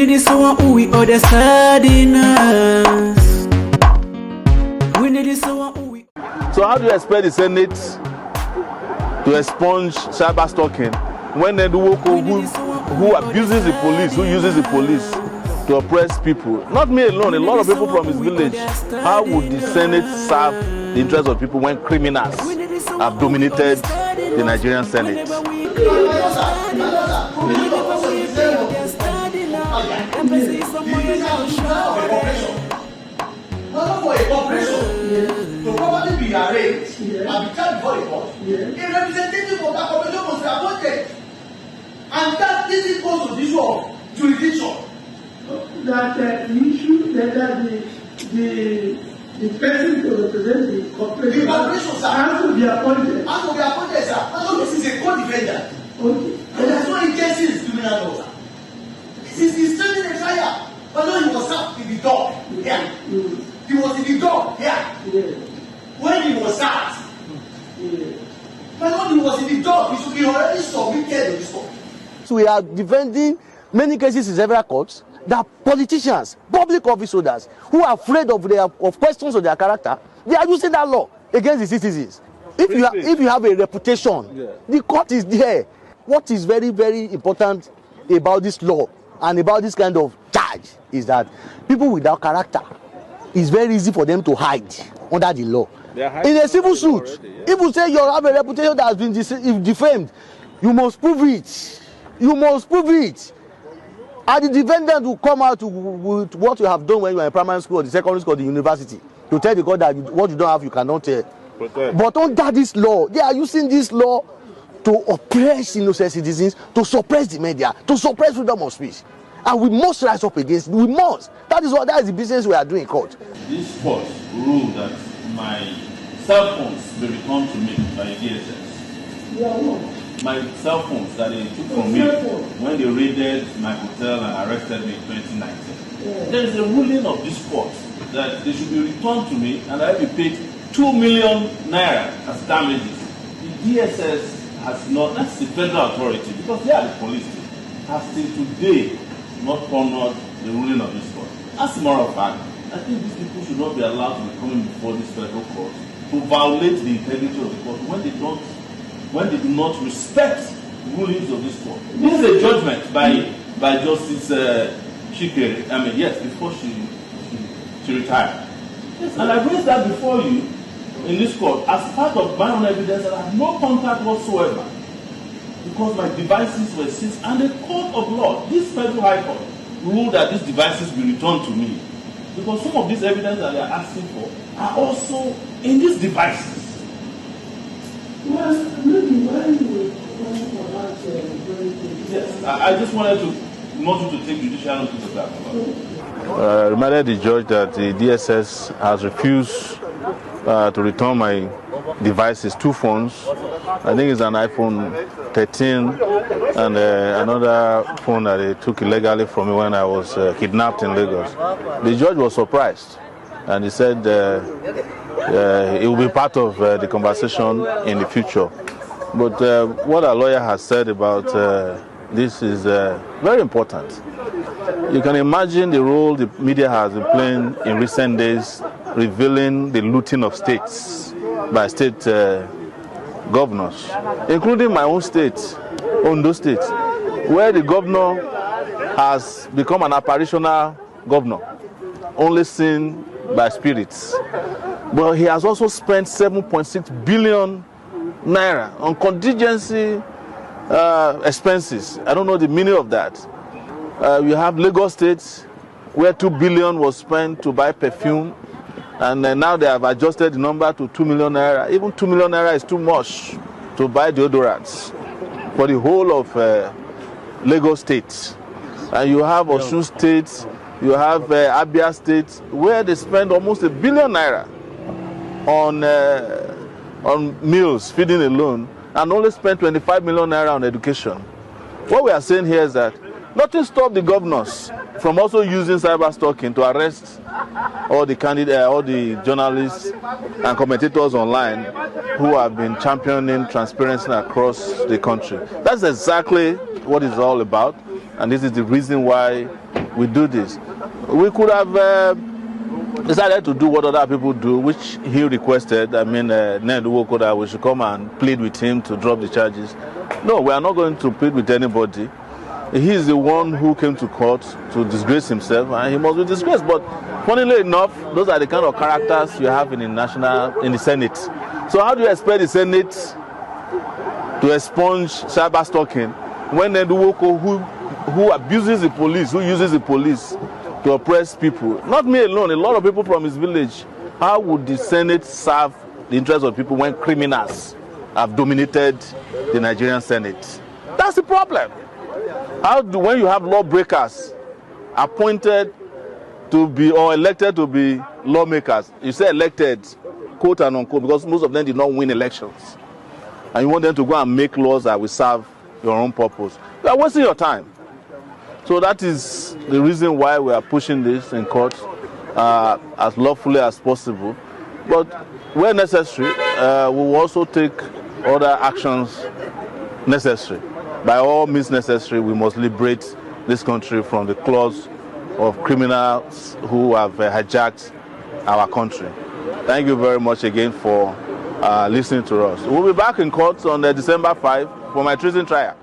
need someone who we understanding us. We need someone who we. So how do you expect the Senate to expunge cyber stalking when Eduwoko, who abuses the police, who uses the police to oppress people? Not me alone, a lot of people from his village. How would the Senate serve the interests of people when criminals have dominated the Nigerian Senate? Not for a corporation to probably be arraigned and be charged before a court. A representative of that corporation must be appointed, and that this goes to the issue of jurisdiction. That the issue that the person to represent the corporation has to be appointed. Has to be appointed, sir. So this is a co-defendant. Okay. And there's no agency in criminal law, sir. This is standing a trial. Although he was served in the door here. He was in the door here. When he was served. When he was in the door, he should be already submitted to this court. So we are defending many cases in several courts that politicians, public office holders, who are afraid of questions of their character, they are using that law against the citizens. If you have a reputation, the court is there. What is very, very important about this law and about this kind of charge is that people without character, it's very easy for them to hide under the law. In a civil suit, if you say you have a reputation that has been defamed, you must prove it. You must prove it. And the defendant will come out with what you have done when you are in primary school, or the secondary school, or the university, to tell the court that what you don't have, you cannot protect. But under this law, they are using this law to oppress innocent citizens, to suppress the media, to suppress freedom of speech. And we must rise up against it. We must. That is the business we are doing in court. This court ruled that my cell phones be returned to me by DSS. My cell phones that they took from me when they raided my hotel and arrested me in 2019. There is a ruling of this court that they should be returned to me and I will be paid 2 million naira as damages. The DSS has not, that's the federal authority, because they are the police, has till today not honored the ruling of this court. As a matter of fact, I think these people should not be allowed to be coming before this federal court to violate the integrity of the court when they do not respect rulings of this court. This is a judgment by Justice Chikere. I mean, yes, before she retired. Yes, and I raised that before you in this court as part of my own evidence that I have no contact whatsoever, because my devices were seized, and the court of law, this federal high court, ruled that these devices be returned to me, because some of this evidence that they are asking for are also in these devices. Well, maybe why you will come for that Yes, I just wanted to take judicial notice of that. Reminded the judge that the DSS has refused to return my devices, 2 phones. I think it's an iPhone 13 and another phone that they took illegally from me when I was kidnapped in Lagos. The judge was surprised, and he said it will be part of the conversation in the future. But what our lawyer has said about this is very important. You can imagine the role the media has been playing in recent days, revealing the looting of states by state governors, including my own state, Ondo State, where the governor has become an apparitional governor, only seen by spirits. But he has also spent 7.6 billion naira on contingency expenses. I don't know the meaning of that. You have Lagos State, where 2 billion was spent to buy perfume, and now they have adjusted the number to 2 million naira. Even 2 million naira is too much to buy deodorants for the whole of Lagos State. And you have Osun State, you have Abia State, where they spend almost 1 billion naira on meals, feeding alone, and only spend 25 million naira on education. What we are saying here is that nothing stopped the governors from also using cyber stalking to arrest all the candidates, all the journalists and commentators online who have been championing transparency across the country. That's exactly what it's all about, and this is the reason why we do this. We could have decided to do what other people do, which he requested. I mean, Ned Wokoda, we should come and plead with him to drop the charges. No, we are not going to plead with anybody. He is the one who came to court to disgrace himself, and he must be disgraced. But funnily enough, those are the kind of characters you have in the Senate. So how do you expect the Senate to expunge cyber stalking when Ned Woko, who abuses the police, who uses the police to oppress people? Not me alone, a lot of people from his village. How would the Senate serve the interests of people when criminals have dominated the Nigerian Senate? That's the problem. When you have lawbreakers appointed to be or elected to be lawmakers, you say elected, quote and unquote, because most of them did not win elections, and you want them to go and make laws that will serve your own purpose, you are wasting your time. So that is the reason why we are pushing this in court as lawfully as possible. But where necessary, we will also take other actions necessary. By all means necessary, we must liberate this country from the claws of criminals who have hijacked our country. Thank you very much again for listening to us. We'll be back in court on December 5 for my treason trial.